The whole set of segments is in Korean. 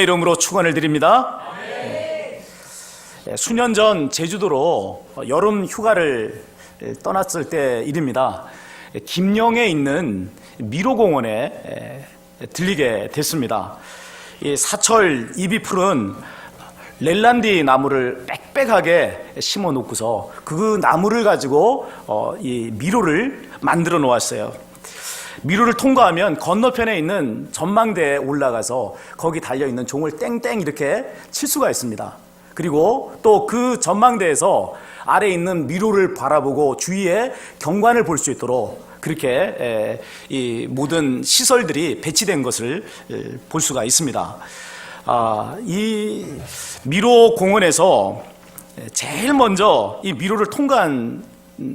이름으로 축원을 드립니다. 수년 전 제주도로 여름 휴가를 떠났을 때 일입니다. 김영에 있는 미로공원에 들리게 됐습니다. 이 사철 잎이 푸른 렐란디 나무를 빽빽하게 심어 놓고서 그 나무를 가지고 이 미로를 만들어 놓았어요. 미로를 통과하면 건너편에 있는 전망대에 올라가서 거기 달려있는 종을 땡땡 이렇게 칠 수가 있습니다. 그리고 또 그 전망대에서 아래에 있는 미로를 바라보고 주위에 경관을 볼 수 있도록 그렇게 이 모든 시설들이 배치된 것을 볼 수가 있습니다. 이 미로 공원에서 제일 먼저 이 미로를 통과한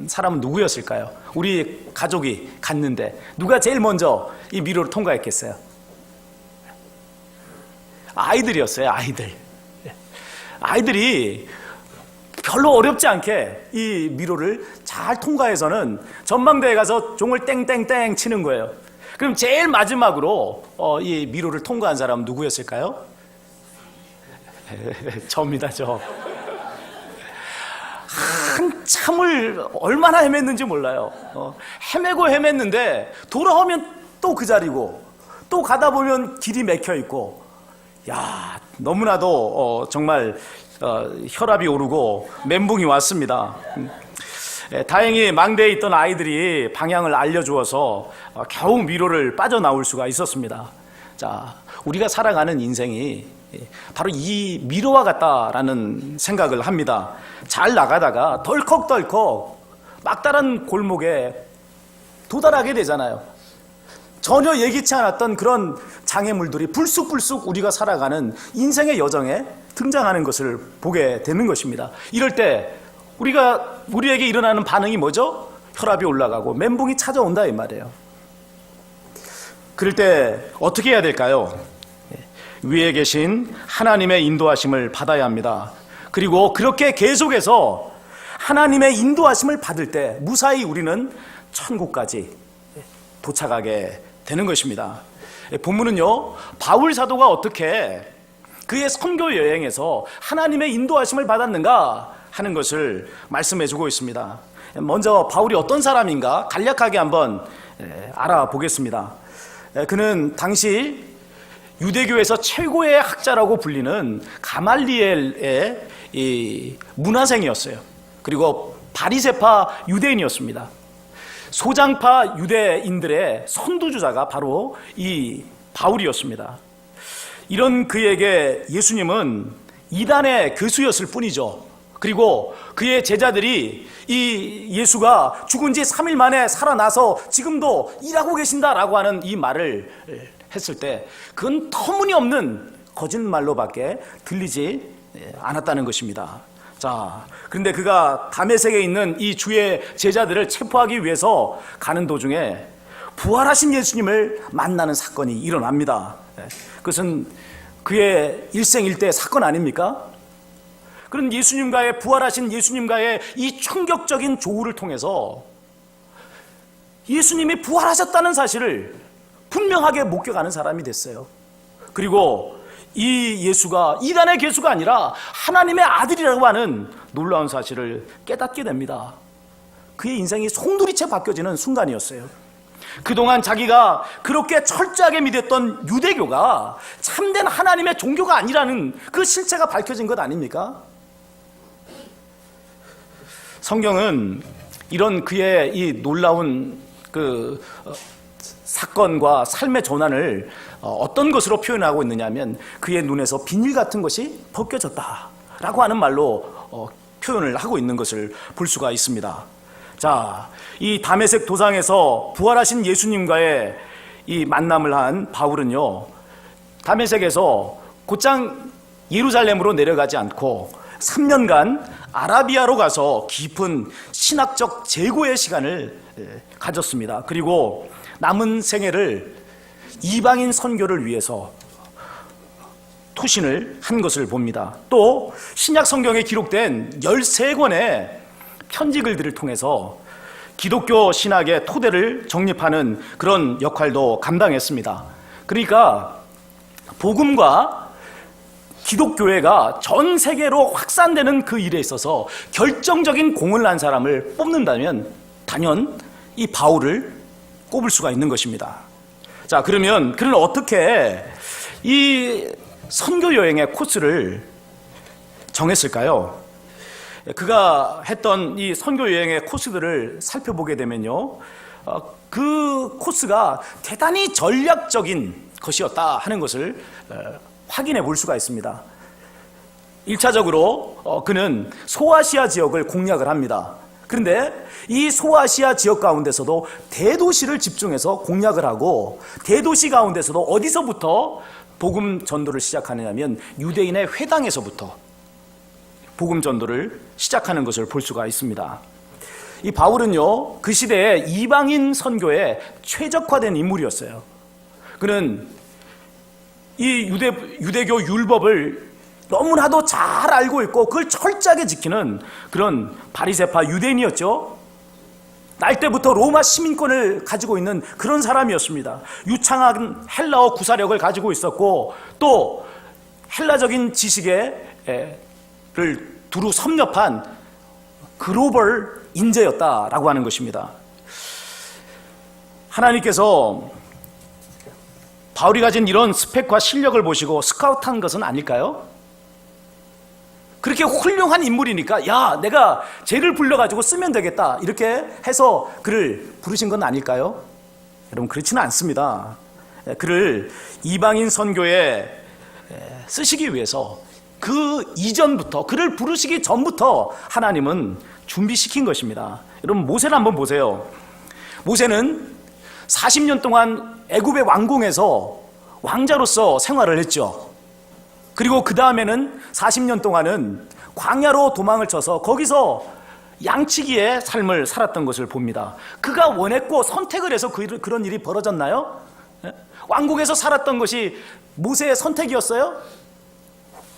사람은 누구였을까요? 우리 가족이 갔는데 누가 제일 먼저 이 미로를 통과했겠어요? 아이들이었어요. 아이들이 별로 어렵지 않게 이 미로를 잘 통과해서는 전망대에 가서 종을 땡땡땡 치는 거예요. 그럼 제일 마지막으로 이 미로를 통과한 사람은 누구였을까요? 저입니다. 저. 한참을 얼마나 헤맸는지 몰라요. 헤매고 헤맸는데 돌아오면 또 그 자리고 또 가다 보면 길이 막혀 있고, 야, 너무나도 정말 혈압이 오르고 멘붕이 왔습니다. 다행히 망대에 있던 아이들이 방향을 알려주어서 겨우 미로를 빠져나올 수가 있었습니다. 자, 우리가 살아가는 인생이 바로 이 미로와 같다라는 생각을 합니다. 잘 나가다가 덜컥덜컥 막다른 골목에 도달하게 되잖아요. 전혀 예기치 않았던 그런 장애물들이 불쑥불쑥 우리가 살아가는 인생의 여정에 등장하는 것을 보게 되는 것입니다. 이럴 때 우리에게 일어나는 반응이 뭐죠? 혈압이 올라가고 멘붕이 찾아온다 이 말이에요. 그럴 때 어떻게 해야 될까요? 위에 계신 하나님의 인도하심을 받아야 합니다. 그리고 그렇게 계속해서 하나님의 인도하심을 받을 때 무사히 우리는 천국까지 도착하게 되는 것입니다. 본문은요, 바울 사도가 어떻게 그의 선교 여행에서 하나님의 인도하심을 받았는가 하는 것을 말씀해 주고 있습니다. 먼저 바울이 어떤 사람인가 간략하게 한번 알아보겠습니다. 그는 당시 유대교에서 최고의 학자라고 불리는 가말리엘의 이 문화생이었어요. 그리고 바리새파 유대인이었습니다. 소장파 유대인들의 선두주자가 바로 이 바울이었습니다. 이런 그에게 예수님은 이단의 교수였을 뿐이죠. 그리고 그의 제자들이 이 예수가 죽은 지 3일 만에 살아나서 지금도 일하고 계신다라고 하는 이 말을 했을 때 그건 터무니없는 거짓말로밖에 들리지 않았다는 것입니다. 자, 그런데 그가 다메섹에 있는 이 주의 제자들을 체포하기 위해서 가는 도중에 부활하신 예수님을 만나는 사건이 일어납니다. 그것은 그의 일생일대 사건 아닙니까? 그런 예수님과의 부활하신 예수님과의 이 충격적인 조우를 통해서 예수님이 부활하셨다는 사실을 분명하게 목격하는 사람이 됐어요. 그리고 이 예수가 이단의 교수가 아니라 하나님의 아들이라고 하는 놀라운 사실을 깨닫게 됩니다. 그의 인생이 송두리째 바뀌어지는 순간이었어요. 그동안 자기가 그렇게 철저하게 믿었던 유대교가 참된 하나님의 종교가 아니라는 그 실체가 밝혀진 것 아닙니까? 성경은 이런 그의 이 놀라운 그 사건과 삶의 전환을 어떤 것으로 표현하고 있느냐 하면 그의 눈에서 비닐 같은 것이 벗겨졌다라고 하는 말로 표현을 하고 있는 것을 볼 수가 있습니다. 자, 이 다메섹 도상에서 부활하신 예수님과의 이 만남을 한 바울은요, 다메섹에서 곧장 예루살렘으로 내려가지 않고 3년간 아라비아로 가서 깊은 신학적 재고의 시간을 가졌습니다. 그리고 남은 생애를 이방인 선교를 위해서 투신을 한 것을 봅니다. 또 신약 성경에 기록된 13권의 편지글들을 통해서 기독교 신학의 토대를 정립하는 그런 역할도 감당했습니다. 그러니까 복음과 기독교회가 전 세계로 확산되는 그 일에 있어서 결정적인 공을 한 사람을 뽑는다면 단연 이 바울을 꼽을 수가 있는 것입니다. 자, 그러면 그는 어떻게 이 선교 여행의 코스를 정했을까요? 그가 했던 이 선교 여행의 코스들을 살펴보게 되면요, 그 코스가 대단히 전략적인 것이었다 하는 것을 확인해 볼 수가 있습니다. 1차적으로 그는 소아시아 지역을 공략을 합니다. 그런데 이 소아시아 지역 가운데서도 대도시를 집중해서 공략을 하고, 대도시 가운데서도 어디서부터 복음 전도를 시작하느냐면 유대인의 회당에서부터 복음 전도를 시작하는 것을 볼 수가 있습니다. 이 바울은요, 그 시대에 이방인 선교에 최적화된 인물이었어요. 그는 이 유대교 율법을 너무나도 잘 알고 있고 그걸 철저하게 지키는 그런 바리새파 유대인이었죠. 날 때부터 로마 시민권을 가지고 있는 그런 사람이었습니다. 유창한 헬라어 구사력을 가지고 있었고, 또 헬라적인 지식을 두루 섭렵한 글로벌 인재였다라고 하는 것입니다. 하나님께서 바울이 가진 이런 스펙과 실력을 보시고 스카우트한 것은 아닐까요? 그렇게 훌륭한 인물이니까 야, 내가 쟤를 불러가지고 쓰면 되겠다 이렇게 해서 그를 부르신 건 아닐까요? 여러분, 그렇지는 않습니다. 그를 이방인 선교에 쓰시기 위해서 그 이전부터, 그를 부르시기 전부터 하나님은 준비시킨 것입니다. 여러분, 모세를 한번 보세요. 모세는 40년 동안 애굽의 왕궁에서 왕자로서 생활을 했죠. 그리고 그 다음에는 40년 동안은 광야로 도망을 쳐서 거기서 양치기의 삶을 살았던 것을 봅니다. 그가 원했고 선택을 해서 그런 일이 벌어졌나요? 왕궁에서 살았던 것이 모세의 선택이었어요?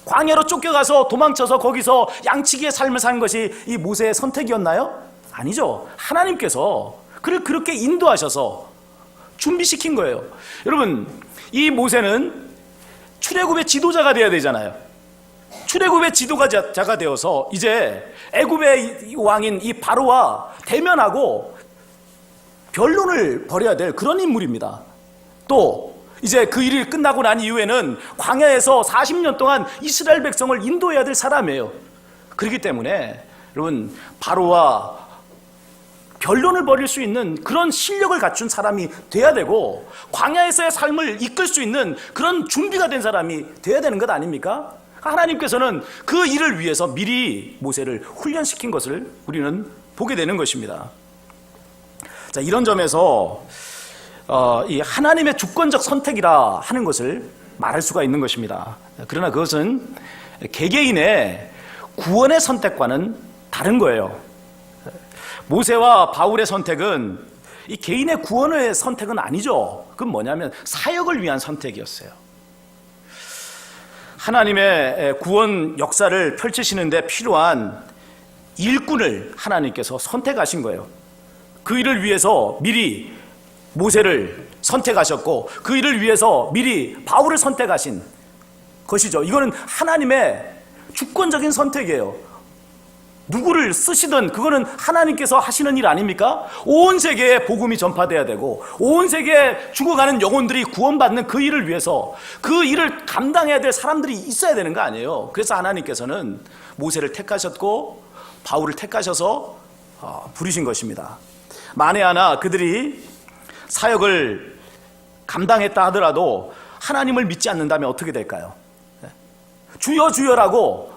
광야로 쫓겨가서 도망쳐서 거기서 양치기의 삶을 산 것이 이 모세의 선택이었나요? 아니죠. 하나님께서 그를 그렇게 인도하셔서 준비시킨 거예요. 여러분, 이 모세는 출애굽의 지도자가 되어야 되잖아요. 출애굽의 지도자가 되어서 이제 애굽의 왕인 이 바로와 대면하고 변론을 벌여야 될 그런 인물입니다. 또 이제 그 일이 끝나고 난 이후에는 광야에서 40년 동안 이스라엘 백성을 인도해야 될 사람이에요. 그렇기 때문에 여러분, 바로와 변론을 벌일 수 있는 그런 실력을 갖춘 사람이 돼야 되고, 광야에서의 삶을 이끌 수 있는 그런 준비가 된 사람이 돼야 되는 것 아닙니까? 하나님께서는 그 일을 위해서 미리 모세를 훈련시킨 것을 우리는 보게 되는 것입니다. 자, 이런 점에서 이 하나님의 주권적 선택이라 하는 것을 말할 수가 있는 것입니다. 그러나 그것은 개개인의 구원의 선택과는 다른 거예요. 모세와 바울의 선택은 이 개인의 구원의 선택은 아니죠. 그건 뭐냐면 사역을 위한 선택이었어요. 하나님의 구원 역사를 펼치시는데 필요한 일꾼을 하나님께서 선택하신 거예요. 그 일을 위해서 미리 모세를 선택하셨고, 그 일을 위해서 미리 바울을 선택하신 것이죠. 이거는 하나님의 주권적인 선택이에요. 누구를 쓰시든 그거는 하나님께서 하시는 일 아닙니까? 온 세계에 복음이 전파돼야 되고 온 세계에 죽어가는 영혼들이 구원받는 그 일을 위해서 그 일을 감당해야 될 사람들이 있어야 되는 거 아니에요. 그래서 하나님께서는 모세를 택하셨고 바울을 택하셔서 부르신 것입니다. 만에 하나 그들이 사역을 감당했다 하더라도 하나님을 믿지 않는다면 어떻게 될까요? 주여 주여라고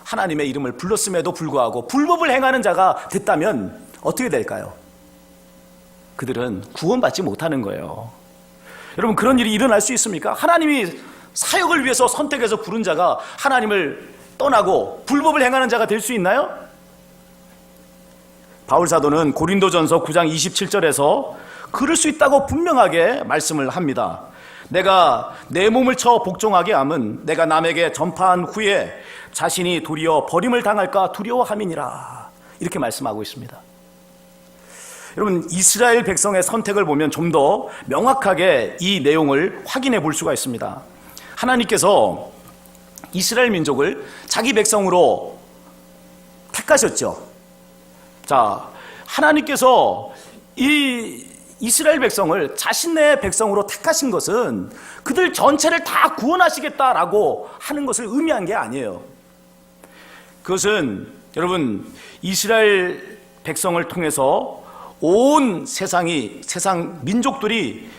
하나님의 이름을 불렀음에도 불구하고 불법을 행하는 자가 됐다면 어떻게 될까요? 그들은 구원받지 못하는 거예요. 여러분, 그런 일이 일어날 수 있습니까? 하나님이 사역을 위해서 선택해서 부른 자가 하나님을 떠나고 불법을 행하는 자가 될 수 있나요? 바울 사도는 고린도전서 9장 27절에서 그럴 수 있다고 분명하게 말씀을 합니다. 내가 내 몸을 쳐 복종하게 함은 내가 남에게 전파한 후에 자신이 도리어 버림을 당할까 두려워함이니라, 이렇게 말씀하고 있습니다. 여러분, 이스라엘 백성의 선택을 보면 좀 더 명확하게 이 내용을 확인해 볼 수가 있습니다. 하나님께서 이스라엘 민족을 자기 백성으로 택하셨죠. 자, 하나님께서 이 이스라엘 백성을 자신의 백성으로 택하신 것은 그들 전체를 다 구원하시겠다라고 하는 것을 의미한 게 아니에요. 그것은 여러분, 이스라엘 백성을 통해서 온 세상 민족들이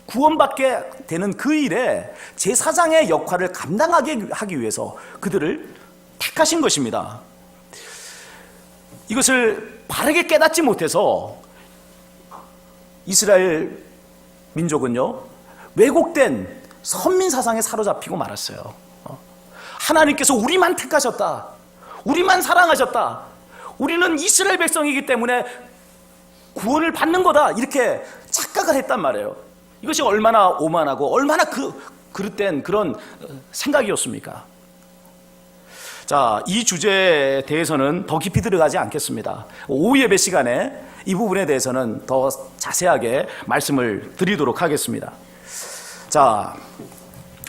구원받게 되는 그 일에 제사장의 역할을 감당하게 하기 위해서 그들을 택하신 것입니다. 이것을 바르게 깨닫지 못해서 이스라엘 민족은요, 왜곡된 선민 사상에 사로잡히고 말았어요. 하나님께서 우리만 택하셨다, 우리만 사랑하셨다, 우리는 이스라엘 백성이기 때문에 구원을 받는 거다, 이렇게 착각을 했단 말이에요. 이것이 얼마나 오만하고 얼마나 그릇된 그런 생각이었습니까? 자, 이 주제에 대해서는 더 깊이 들어가지 않겠습니다. 오후 예배 시간에 이 부분에 대해서는 더 자세하게 말씀을 드리도록 하겠습니다. 자,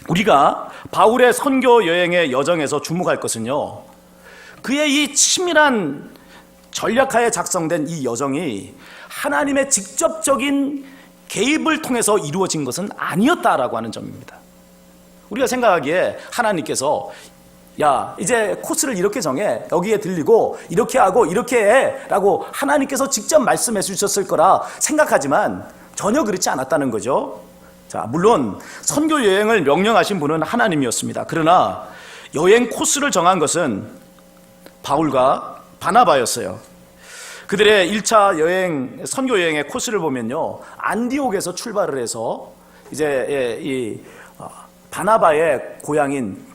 우리가 바울의 선교 여행의 여정에서 주목할 것은요, 그의 이 치밀한 전략하에 작성된 이 여정이 하나님의 직접적인 개입을 통해서 이루어진 것은 아니었다라고 하는 점입니다. 우리가 생각하기에 하나님께서 야, 이제 코스를 이렇게 정해, 여기에 들리고 이렇게 하고 이렇게 해 라고 하나님께서 직접 말씀해 주셨을 거라 생각하지만 전혀 그렇지 않았다는 거죠. 자, 물론 선교 여행을 명령하신 분은 하나님이었습니다. 그러나 여행 코스를 정한 것은 바울과 바나바였어요. 그들의 1차 선교 여행의 코스를 보면요, 안디옥에서 출발을 해서 이제 이 바나바의 고향인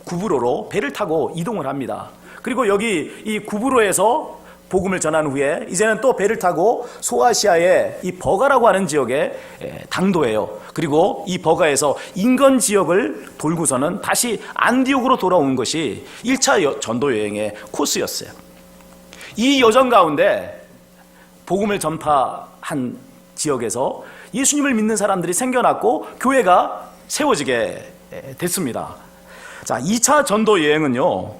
구브로로 배를 타고 이동을 합니다. 그리고 여기 이 구브로에서 복음을 전한 후에 이제는 또 배를 타고 소아시아의 이 버가라고 하는 지역에 당도해요. 그리고 이 버가에서 인근 지역을 돌고서는 다시 안디옥으로 돌아온 것이 1차 전도 여행의 코스였어요. 이 여정 가운데 복음을 전파한 지역에서 예수님을 믿는 사람들이 생겨났고 교회가 세워지게 됐습니다. 자, 2차 전도 여행은요,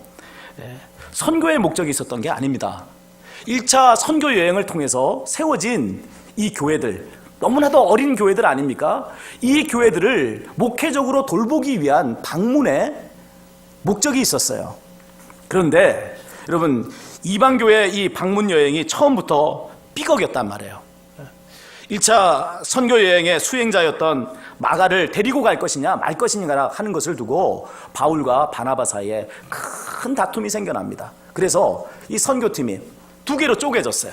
선교의 목적이 있었던 게 아닙니다. 1차 선교 여행을 통해서 세워진 이 교회들, 너무나도 어린 교회들 아닙니까? 이 교회들을 목회적으로 돌보기 위한 방문의 목적이 있었어요. 그런데 여러분, 이방교회 이 방문 여행이 처음부터 삐걱였단 말이에요. 1차 선교 여행의 수행자였던 마가를 데리고 갈 것이냐 말 것이냐 하는 것을 두고 바울과 바나바 사이에 큰 다툼이 생겨납니다. 그래서 이 선교팀이 두 개로 쪼개졌어요.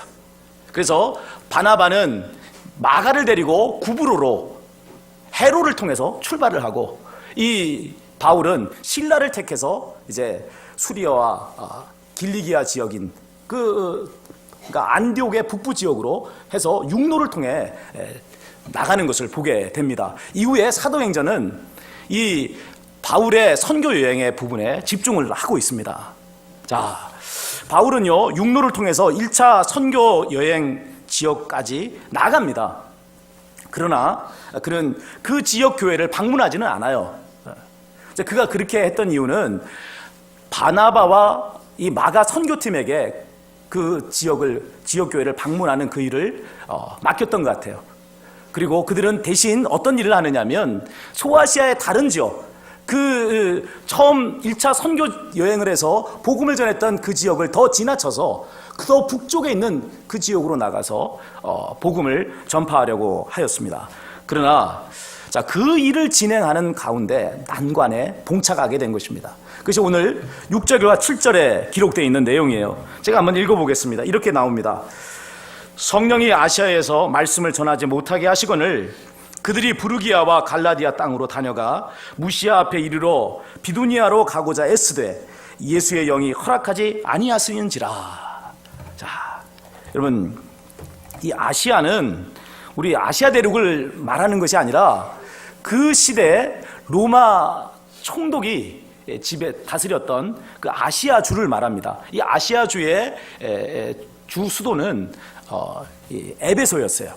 그래서 바나바는 마가를 데리고 구브로로 해로를 통해서 출발을 하고, 이 바울은 실라를 택해서 이제 수리아와 길리기아 지역인 그러니까 안디옥의 북부 지역으로 해서 육로를 통해 나가는 것을 보게 됩니다. 이후에 사도행전은 이 바울의 선교 여행의 부분에 집중을 하고 있습니다. 자, 바울은요, 육로를 통해서 1차 선교 여행 지역까지 나갑니다. 그러나 그는 그 지역 교회를 방문하지는 않아요. 그가 그렇게 했던 이유는 바나바와 이 마가 선교팀에게 그 지역 교회를 방문하는 그 일을 맡겼던 것 같아요. 그리고 그들은 대신 어떤 일을 하느냐면 소아시아의 다른 지역, 처음 1차 선교 여행을 해서 복음을 전했던 그 지역을 더 지나쳐서 더 북쪽에 있는 그 지역으로 나가서 복음을 전파하려고 하였습니다. 그러나 자, 그 일을 진행하는 가운데 난관에 봉착하게 된 것입니다. 그것이 오늘 6절과 7절에 기록되어 있는 내용이에요. 제가 한번 읽어보겠습니다. 이렇게 나옵니다. 성령이 아시아에서 말씀을 전하지 못하게 하시거늘 그들이 부르기아와 갈라디아 땅으로 다녀가 무시아 앞에 이르러 비두니아로 가고자 애쓰되 예수의 영이 허락하지 아니하시는지라. 자, 여러분, 이 아시아는 우리 아시아 대륙을 말하는 것이 아니라 그 시대에 로마 총독이 다스렸던 그 아시아주를 말합니다. 이 아시아주의 주 수도는 에베소였어요.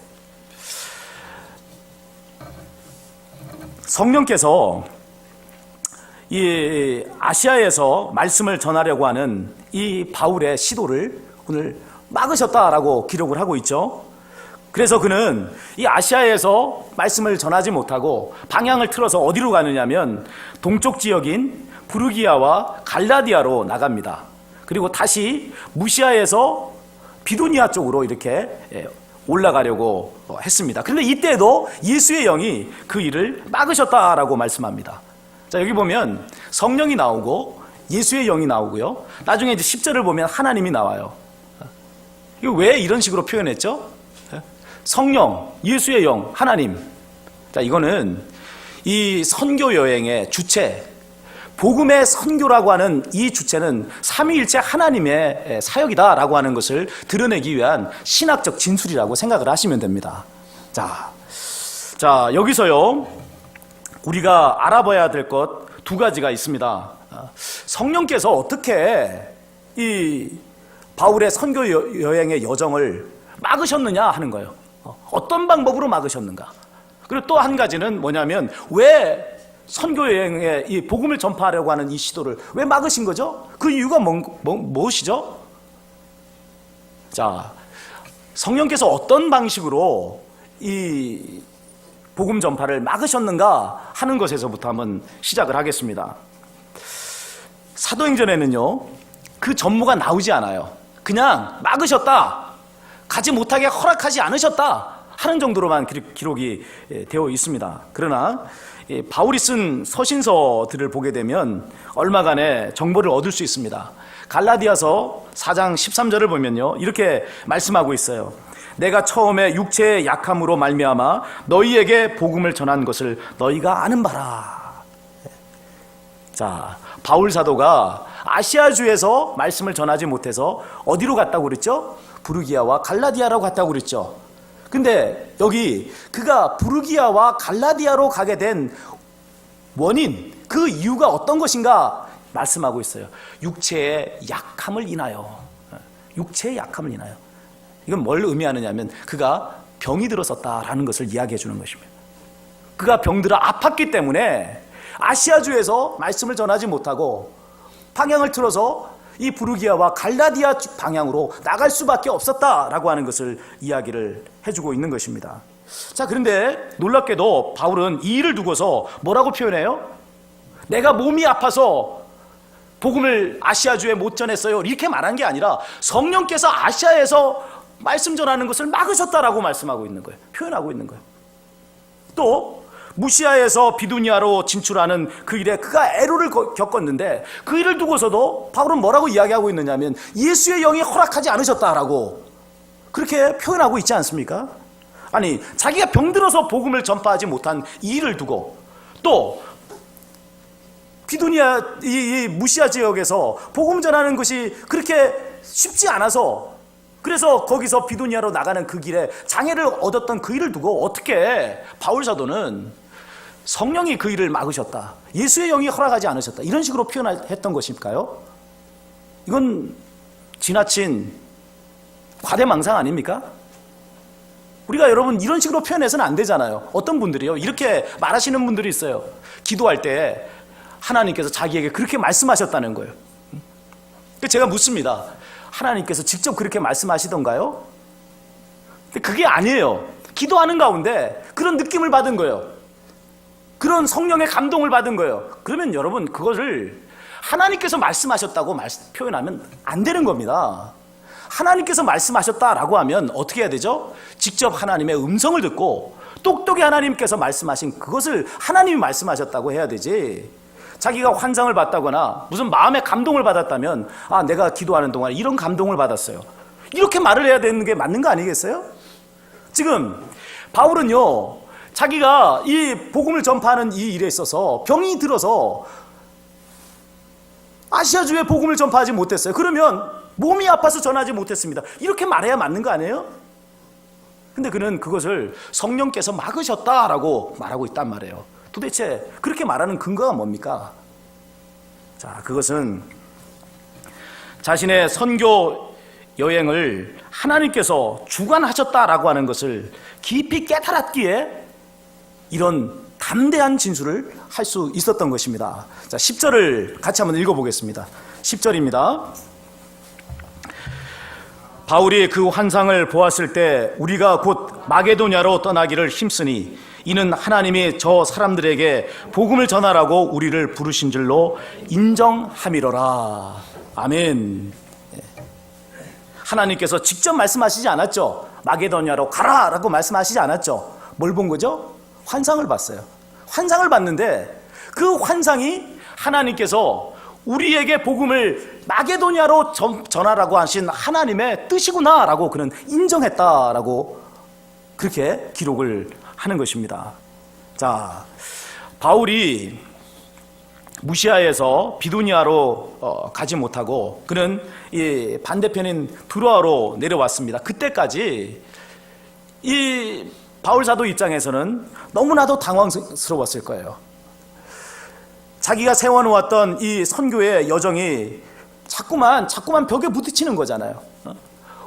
성령께서 이 아시아에서 말씀을 전하려고 하는 이 바울의 시도를 오늘 막으셨다라고 기록을 하고 있죠. 그래서 그는 이 아시아에서 말씀을 전하지 못하고 방향을 틀어서 어디로 가느냐면 동쪽 지역인 부르기아와 갈라디아로 나갑니다. 그리고 다시 무시아에서 비두니아 쪽으로 이렇게 올라가려고 했습니다. 그런데 이때도 예수의 영이 그 일을 막으셨다라고 말씀합니다. 자, 여기 보면 성령이 나오고 예수의 영이 나오고요. 나중에 이제 10절을 보면 하나님이 나와요. 이거 왜 이런 식으로 표현했죠? 성령, 예수의 영, 하나님. 자, 이거는 이 선교 여행의 주체, 복음의 선교라고 하는 이 주체는 삼위일체 하나님의 사역이다라고 하는 것을 드러내기 위한 신학적 진술이라고 생각을 하시면 됩니다. 자, 여기서요, 우리가 알아봐야 될 것 두 가지가 있습니다. 성령께서 어떻게 이 바울의 선교 여행의 여정을 막으셨느냐 하는 거예요. 어떤 방법으로 막으셨는가? 그리고 또 한 가지는 뭐냐면 왜 선교 여행에 이 복음을 전파하려고 하는 이 시도를 왜 막으신 거죠? 그 이유가 무엇이죠? 자, 성령께서 어떤 방식으로 이 복음 전파를 막으셨는가 하는 것에서부터 한번 시작을 하겠습니다. 사도행전에는요, 그 전무가 나오지 않아요. 그냥 막으셨다, 가지 못하게 허락하지 않으셨다 하는 정도로만 기록이 되어 있습니다. 그러나 바울이 쓴 서신서들을 보게 되면 얼마간의 정보를 얻을 수 있습니다. 갈라디아서 4장 13절을 보면요, 이렇게 말씀하고 있어요. 내가 처음에 육체의 약함으로 말미암아 너희에게 복음을 전한 것을 너희가 아는 바라. 자, 바울 사도가 아시아주에서 말씀을 전하지 못해서 어디로 갔다고 그랬죠? 부르기아와 갈라디아라고 갔다고 그랬죠. 근데 여기 그가 부르기아와 갈라디아로 가게 된 원인, 그 이유가 어떤 것인가 말씀하고 있어요. 육체의 약함을 인하여. 육체의 약함을 인하여. 이건 뭘 의미하느냐면 그가 병이 들었었다라는 것을 이야기해 주는 것입니다. 그가 병들어 아팠기 때문에 아시아주에서 말씀을 전하지 못하고 방향을 틀어서 이 부르기아와 갈라디아 방향으로 나갈 수밖에 없었다라고 하는 것을 이야기를 해주고 있는 것입니다. 자, 그런데 놀랍게도 바울은 이 일을 두고서 뭐라고 표현해요? 내가 몸이 아파서 복음을 아시아주에 못 전했어요, 이렇게 말한 게 아니라 성령께서 아시아에서 말씀 전하는 것을 막으셨다라고 말씀하고 있는 거예요. 표현하고 있는 거예요. 또 무시아에서 비두니아로 진출하는 그 일에 그가 애로를 겪었는데 그 일을 두고서도 바울은 뭐라고 이야기하고 있느냐면 예수의 영이 허락하지 않으셨다라고 그렇게 표현하고 있지 않습니까? 아니, 자기가 병들어서 복음을 전파하지 못한 이 일을 두고 또 비두니아 이 무시아 지역에서 복음 전하는 것이 그렇게 쉽지 않아서 그래서 거기서 비두니아로 나가는 그 길에 장애를 얻었던 그 일을 두고 어떻게 바울 사도는 성령이 그 일을 막으셨다, 예수의 영이 허락하지 않으셨다, 이런 식으로 표현했던 것일까요? 이건 지나친 과대망상 아닙니까? 우리가 여러분 이런 식으로 표현해서는 안 되잖아요. 어떤 분들이요, 이렇게 말하시는 분들이 있어요. 기도할 때 하나님께서 자기에게 그렇게 말씀하셨다는 거예요. 제가 묻습니다. 하나님께서 직접 그렇게 말씀하시던가요? 근데 그게 아니에요. 기도하는 가운데 그런 느낌을 받은 거예요. 그런 성령의 감동을 받은 거예요. 그러면 여러분 그것을 하나님께서 말씀하셨다고 표현하면 안 되는 겁니다. 하나님께서 말씀하셨다라고 하면 어떻게 해야 되죠? 직접 하나님의 음성을 듣고 똑똑히 하나님께서 말씀하신 그것을 하나님이 말씀하셨다고 해야 되지, 자기가 환상을 봤다거나 무슨 마음의 감동을 받았다면 아, 내가 기도하는 동안 이런 감동을 받았어요, 이렇게 말을 해야 되는 게 맞는 거 아니겠어요? 지금 바울은요, 자기가 이 복음을 전파하는 이 일에 있어서 병이 들어서 아시아주에 복음을 전파하지 못했어요. 그러면 몸이 아파서 전하지 못했습니다, 이렇게 말해야 맞는 거 아니에요? 근데 그는 그것을 성령께서 막으셨다라고 말하고 있단 말이에요. 도대체 그렇게 말하는 근거가 뭡니까? 자, 그것은 자신의 선교 여행을 하나님께서 주관하셨다라고 하는 것을 깊이 깨달았기에 이런 담대한 진술을 할 수 있었던 것입니다. 자, 10절을 같이 한번 읽어보겠습니다. 10절입니다. 바울이 그 환상을 보았을 때 우리가 곧 마게도냐로 떠나기를 힘쓰니 이는 하나님이 저 사람들에게 복음을 전하라고 우리를 부르신 줄로 인정함이로라. 아멘. 하나님께서 직접 말씀하시지 않았죠. 마게도냐로 가라라고 말씀하시지 않았죠. 뭘 본 거죠? 환상을 봤어요. 환상을 봤는데 그 환상이 하나님께서 우리에게 복음을 마게도냐로 전하라고 하신 하나님의 뜻이구나라고 그는 인정했다라고 그렇게 기록을 하는 것입니다. 자, 바울이 무시아에서 비두니아로 가지 못하고 그는 이 반대편인 두로아로 내려왔습니다. 그때까지 이 바울 사도 입장에서는 너무나도 당황스러웠을 거예요. 자기가 세워놓았던 이 선교의 여정이 자꾸만 벽에 부딪히는 거잖아요.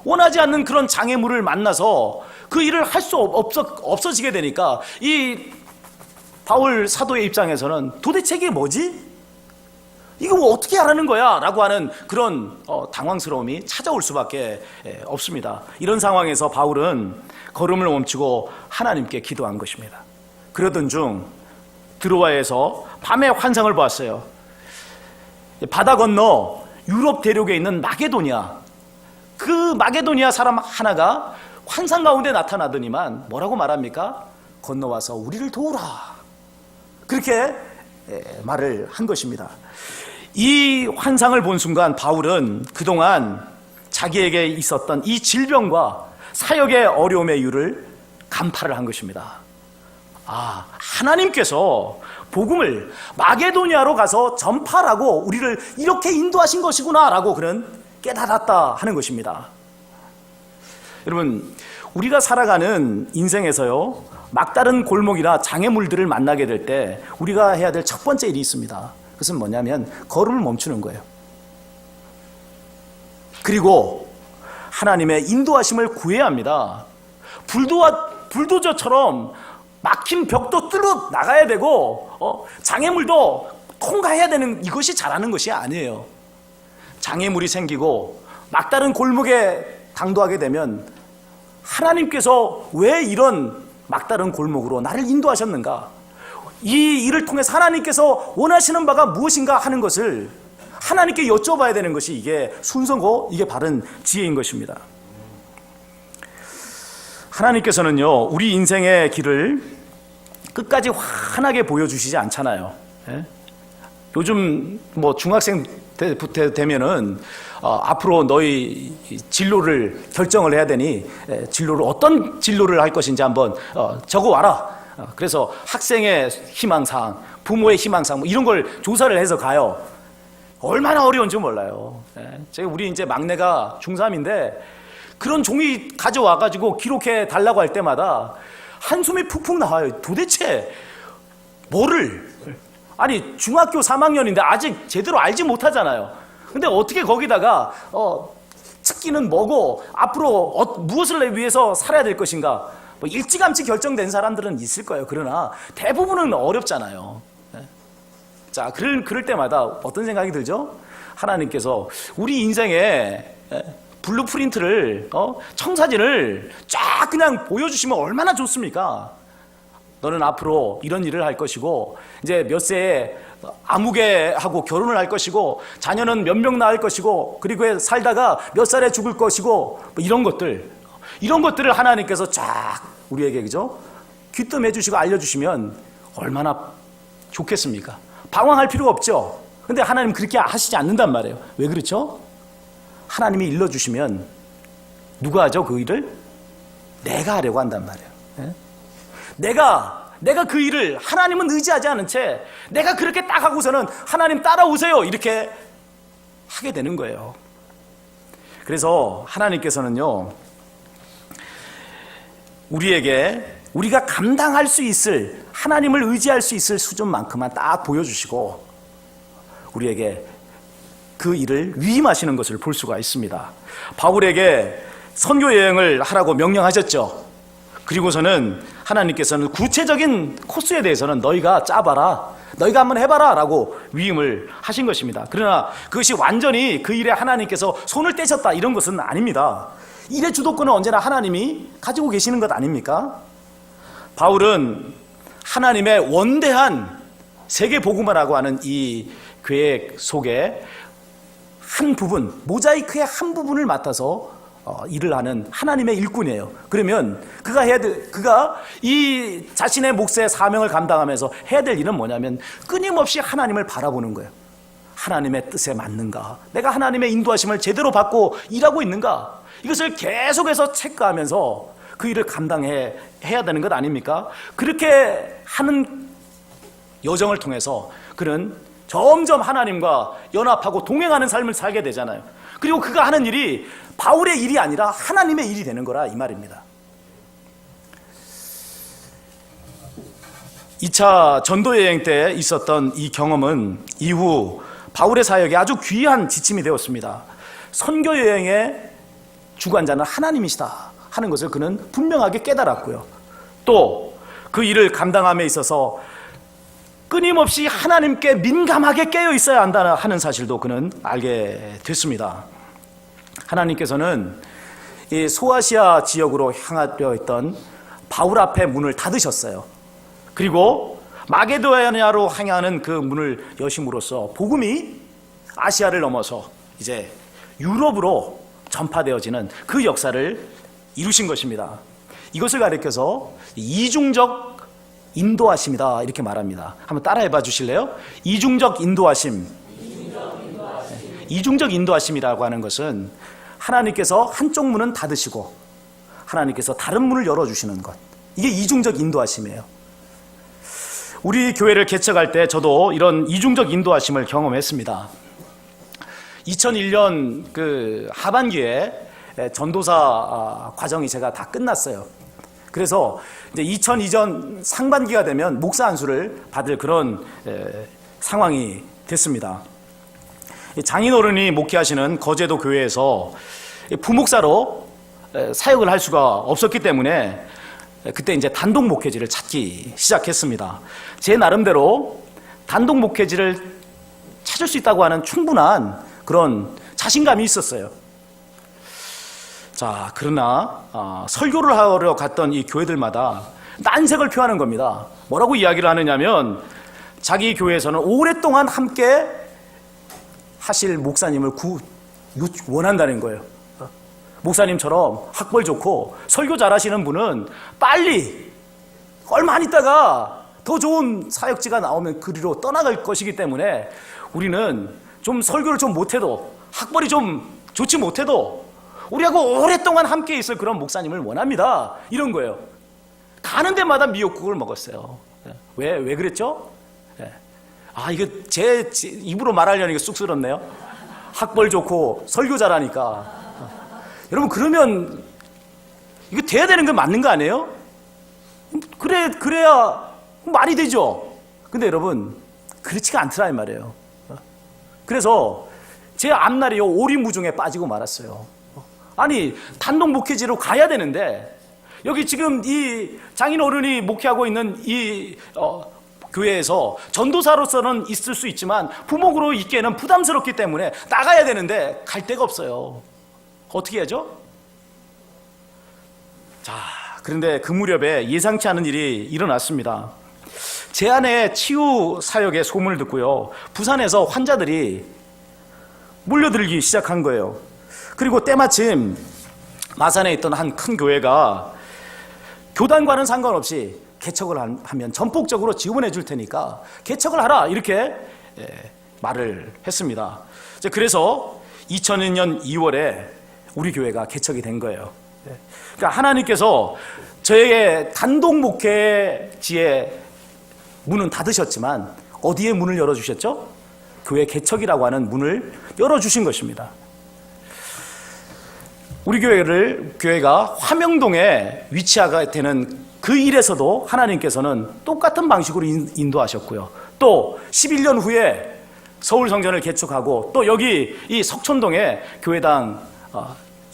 원하지 않는 그런 장애물을 만나서 그 일을 할 수 없어지게 되니까 이 바울 사도의 입장에서는 도대체 이게 뭐지? 이거 뭐 어떻게 하라는 거야? 라고 하는 그런 당황스러움이 찾아올 수밖에 없습니다. 이런 상황에서 바울은 걸음을 멈추고 하나님께 기도한 것입니다. 그러던 중 드로아에서 밤에 환상을 보았어요. 바다 건너 유럽 대륙에 있는 마게도냐, 그 마게도냐 사람 하나가 환상 가운데 나타나더니만 뭐라고 말합니까? 건너와서 우리를 도우라. 그렇게 말을 한 것입니다. 이 환상을 본 순간 바울은 그동안 자기에게 있었던 이 질병과 사역의 어려움의 이유를 간파를 한 것입니다. 아, 하나님께서 복음을 마게도냐로 가서 전파라고 우리를 이렇게 인도하신 것이구나 라고 그는 깨달았다 하는 것입니다. 여러분, 우리가 살아가는 인생에서요, 막다른 골목이나 장애물들을 만나게 될 때 우리가 해야 될 첫 번째 일이 있습니다. 그것은 뭐냐면 걸음을 멈추는 거예요. 그리고 하나님의 인도하심을 구해야 합니다. 불도저처럼 막힌 벽도 뚫어 나가야 되고 장애물도 통과해야 되는, 이것이 잘하는 것이 아니에요. 장애물이 생기고 막다른 골목에 당도하게 되면 하나님께서 왜 이런 막다른 골목으로 나를 인도하셨는가, 이 일을 통해서 하나님께서 원하시는 바가 무엇인가 하는 것을 하나님께 여쭤봐야 되는 것이 이게 순서고 이게 바른 지혜인 것입니다. 하나님께서는요, 우리 인생의 길을 끝까지 환하게 보여주시지 않잖아요. 예? 요즘 뭐 중학생 때부터 되면은 앞으로 너희 진로를 결정을 해야 되니 진로를 어떤 진로를 할 것인지 한번 적어와라. 그래서 학생의 희망사항, 부모의 희망사항 뭐 이런 걸 조사를 해서 가요. 얼마나 어려운지 몰라요. 제가 우리 이제 막내가 중3인데 그런 종이 가져와가지고 기록해 달라고 할 때마다 한숨이 푹푹 나와요. 도대체 뭐를, 아니 중학교 3학년인데 아직 제대로 알지 못하잖아요. 근데 어떻게 거기다가 특기는 뭐고 앞으로 무엇을 위해서 살아야 될 것인가, 뭐 일찌감치 결정된 사람들은 있을 거예요. 그러나 대부분은 어렵잖아요. 자, 그럴 때마다 어떤 생각이 들죠? 하나님께서 우리 인생에 블루프린트를, 청사진을 쫙 그냥 보여주시면 얼마나 좋습니까? 너는 앞으로 이런 일을 할 것이고, 이제 몇 세에 아무개하고 결혼을 할 것이고, 자녀는 몇 명 낳을 것이고, 그리고 살다가 몇 살에 죽을 것이고, 뭐 이런 것들을 하나님께서 쫙 우리에게, 그죠? 귀뜸해 주시고 알려주시면 얼마나 좋겠습니까? 방황할 필요가 없죠. 근데 하나님 그렇게 하시지 않는단 말이에요. 왜 그렇죠? 하나님이 일러주시면 누가 하죠? 그 일을? 내가 하려고 한단 말이에요. 내가 그 일을, 하나님은 의지하지 않은 채 내가 그렇게 딱 하고서는 하나님 따라오세요 이렇게 하게 되는 거예요. 그래서 하나님께서는요, 우리에게 우리가 감당할 수 있을, 하나님을 의지할 수 있을 수준만큼만 딱 보여주시고 우리에게 그 일을 위임하시는 것을 볼 수가 있습니다. 바울에게 선교 여행을 하라고 명령하셨죠. 그리고서는 하나님께서는 구체적인 코스에 대해서는 너희가 짜봐라, 너희가 한번 해봐라 라고 위임을 하신 것입니다. 그러나 그것이 완전히 그 일에 하나님께서 손을 떼셨다 이런 것은 아닙니다. 일의 주도권은 언제나 하나님이 가지고 계시는 것 아닙니까? 바울은 하나님의 원대한 세계복음화라고 하는 이 계획 속에 한 부분, 모자이크의 한 부분을 맡아서 일을 하는 하나님의 일꾼이에요. 그러면 그가 이 자신의 몫의 사명을 감당하면서 해야 될 일은 뭐냐면 끊임없이 하나님을 바라보는 거예요. 하나님의 뜻에 맞는가? 내가 하나님의 인도하심을 제대로 받고 일하고 있는가? 이것을 계속해서 체크하면서 그 일을 감당해야 되는 것 아닙니까? 그렇게 하는 여정을 통해서 그는 점점 하나님과 연합하고 동행하는 삶을 살게 되잖아요. 그리고 그가 하는 일이 바울의 일이 아니라 하나님의 일이 되는 거라 이 말입니다. 2차 전도여행 때 있었던 이 경험은 이후 바울의 사역에 아주 귀한 지침이 되었습니다. 선교여행의 주관자는 하나님이시다 하는 것을 그는 분명하게 깨달았고요. 또 그 일을 감당함에 있어서 끊임없이 하나님께 민감하게 깨어 있어야 한다 하는 사실도 그는 알게 됐습니다. 하나님께서는 이 소아시아 지역으로 향하려 했던 바울 앞에 문을 닫으셨어요. 그리고 마게도냐로 향하는 그 문을 여심으로써 복음이 아시아를 넘어서 이제 유럽으로 전파되어지는 그 역사를 이루신 것입니다. 이것을 가리켜서 이중적 인도하심이다 이렇게 말합니다. 한번 따라해 봐 주실래요? 이중적 인도하심. 이중적 인도하심이라고 하는 것은 하나님께서 한쪽 문은 닫으시고 하나님께서 다른 문을 열어주시는 것, 이게 이중적 인도하심이에요. 우리 교회를 개척할 때 저도 이런 이중적 인도하심을 경험했습니다. 2001년 그 하반기에 전도사 과정이 제가 다 끝났어요. 그래서 이제 2002년 상반기가 되면 목사 안수를 받을 그런 상황이 됐습니다. 장인어른이 목회하시는 거제도 교회에서 부목사로 사역을 할 수가 없었기 때문에 그때 이제 단독 목회지를 찾기 시작했습니다. 제 나름대로 단독 목회지를 찾을 수 있다고 하는 충분한 그런 자신감이 있었어요. 자, 그러나 설교를 하러 갔던 이 교회들마다 난색을 표하는 겁니다. 뭐라고 이야기를 하느냐면 자기 교회에서는 오랫동안 함께 하실 목사님을 원한다는 거예요. 목사님처럼 학벌 좋고 설교 잘하시는 분은 빨리 얼마 안 있다가 더 좋은 사역지가 나오면 그리로 떠나갈 것이기 때문에 우리는 좀 설교를 좀 못해도 학벌이 좀 좋지 못해도 우리하고 오랫동안 함께 있을 그런 목사님을 원합니다. 이런 거예요. 가는 데마다 미역국을 먹었어요. 왜 그랬죠? 이거 제 입으로 말하려니 이게 쑥스럽네요. 학벌 좋고 설교 잘하니까. 여러분, 그러면 이거 돼야 되는 게 맞는 거 아니에요? 그래야 말이 되죠. 근데 여러분, 그렇지가 않더라 이 말이에요. 그래서 제 앞날이 오리무중에 빠지고 말았어요. 아니, 단독 목회지로 가야 되는데 여기 지금 이 장인어른이 목회하고 있는 이 교회에서 전도사로서는 있을 수 있지만 부목으로 있기에는 부담스럽기 때문에 나가야 되는데 갈 데가 없어요. 어떻게 하죠? 자, 그런데 그 무렵에 예상치 않은 일이 일어났습니다. 제 아내 치유 사역의 소문을 듣고요, 부산에서 환자들이 몰려들기 시작한 거예요. 그리고 때마침 마산에 있던 한 큰 교회가 교단과는 상관없이 개척을 하면 전폭적으로 지원해 줄 테니까 개척을 하라 이렇게 말을 했습니다. 그래서 2002년 2월에 우리 교회가 개척이 된 거예요. 그러니까 하나님께서 저에게 단독 목회지의 문은 닫으셨지만 어디에 문을 열어주셨죠? 교회 개척이라고 하는 문을 열어주신 것입니다. 우리 교회가 화명동에 위치하게 되는 그 일에서도 하나님께서는 똑같은 방식으로 인도하셨고요. 또 11년 후에 서울 성전을 개축하고 또 여기 이 석촌동에 교회당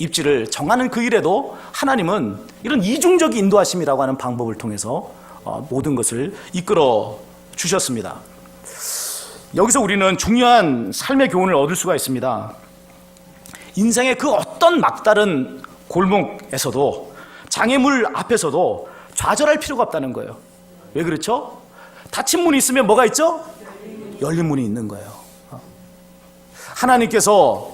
입지를 정하는 그 일에도 하나님은 이런 이중적 인도하심이라고 하는 방법을 통해서 모든 것을 이끌어 주셨습니다. 여기서 우리는 중요한 삶의 교훈을 얻을 수가 있습니다. 인생의 그 어떤 막다른 골목에서도, 장애물 앞에서도 좌절할 필요가 없다는 거예요. 왜 그렇죠? 닫힌 문이 있으면 뭐가 있죠? 열린 문이 있는 거예요. 하나님께서